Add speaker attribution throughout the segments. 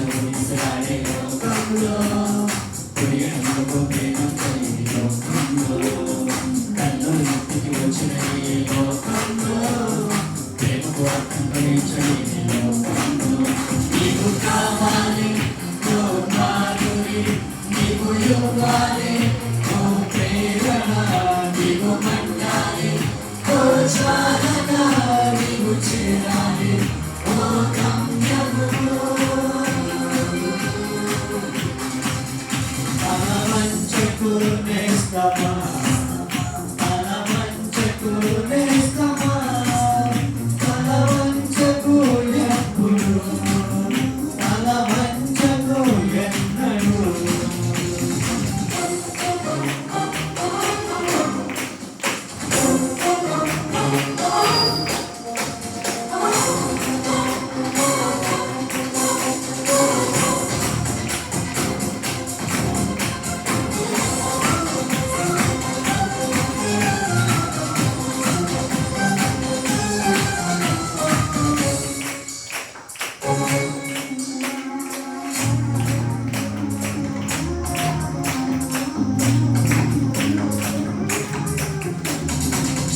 Speaker 1: వచ్చిన ఉనిసలాడే లోకంలో ప్రియనకు ప్రేమం కలిగి లోకంలో కన్ను ముక్తికి వచ్చిన ఈ లోకంలో ప్రేమకు అర్థం భరించని లోకంలో నీకు కావాలి ఓ మాధురి నీకు ఇవ్వాలి ఓ ప్రేరణ నీకు మండాలి ఓ చాలన నీకు చేరాలి ఓ గమ్యము తలవంచకు నేస్తమా తలవంచకు నేస్తమా తలవంచకు ఎప్పుడు తలవంచకు ఎన్నడు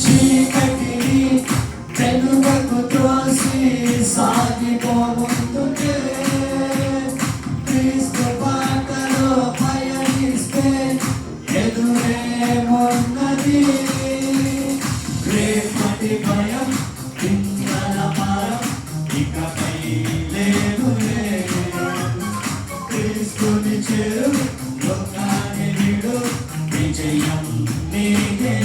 Speaker 1: చీకటిని వెలుగుకు త్రోసి సాగిపోతుంటే క్రీస్తు బాటలో పయనిస్తే ఎదురేమున్నది రేపటి భయం పింగళ భారం ఇకపై లేదులే క్రీస్తుని చేరు లోకాన్ని వీడు విజయం నీదే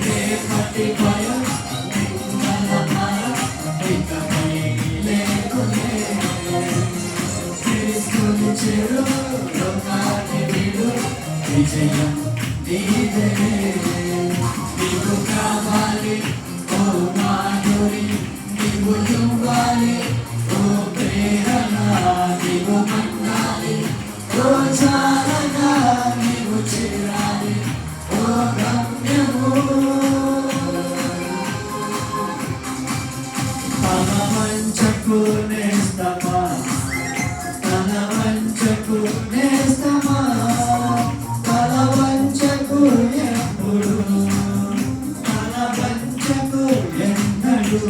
Speaker 1: రేపటి భయం పింగళ భారం ఇకపై లేదులే క్రీస్తుని చేరు లోకాన్ని వీడు విజయం నీదే నీకు కావాలి ఓ మాధురి నీవు ఇవ్వాలి ఓ ప్రేరణ నీవు మండాలి ఓ చాలన నీవు చేరాలి ఓ గమ్యము తలవంచకు నేస్తమా తలవంచకు నేస్తమా తలవంచకు ఎప్పుడు తలవంచకు ఎన్నడు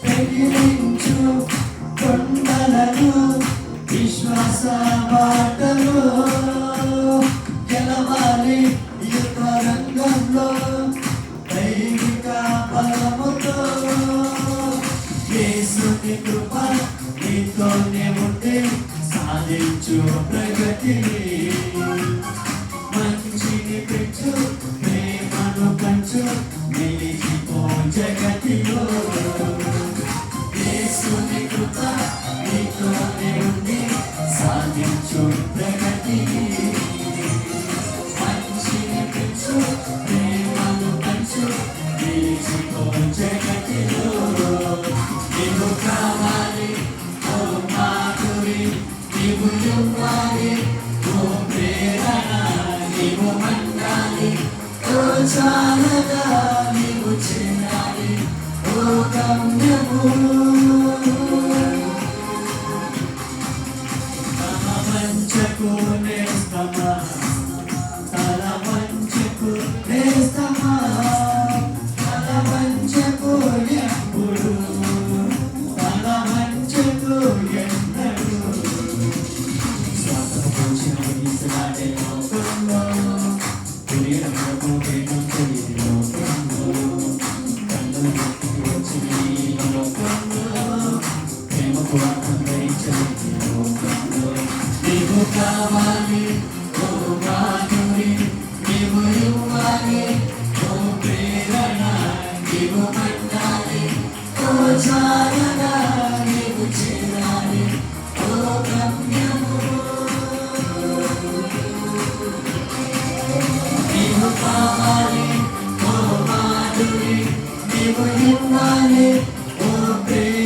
Speaker 1: పెగిలించు కొండలను విశ్వాస బాటలో గెలవాలి యుద్ధ రంగంలో దైవిక బలముతో యేసుని కృప నీతోనే ఉంటే సాధించు ప్రగతిని మంచిని పెంచు ప్రేమను పంచు నిలిచిపో జగతిలో యేసుని కృప నీతోనే ఉండి సాధించు ప్రగతిని మంచిని పెంచు ప్రేమను పంచు నిలిచిపో జగతిలో నీవు కావాలి ఓ మాధురి నీవు ఇవ్వాలి ఓ ప్రేరణ నీవు మండాలి ఓ చాలగా నీవు చేయాలి ఓ గమ్యము తలవంచకు నేస్తమా తలవంచకు నేస్తమా తలవంచకు ఎప్పుడు తలవంచకు ఎన్నడు స్వాతంత్రం వచ్చిన ఉనిసలాడే లోకంలో ప్రియనకు ప్రేమం కలిగి లోకంలో కన్ను ముక్తికి వచ్చిన ఈ లోకంలో నీవు పట్టాలి ఓ చాలగా నీవు చేరాలి ఓ గమ్యము నీవు కావాలి ఓ మాధురి నీవు ఇవ్వాలి ఓ ప్రేమ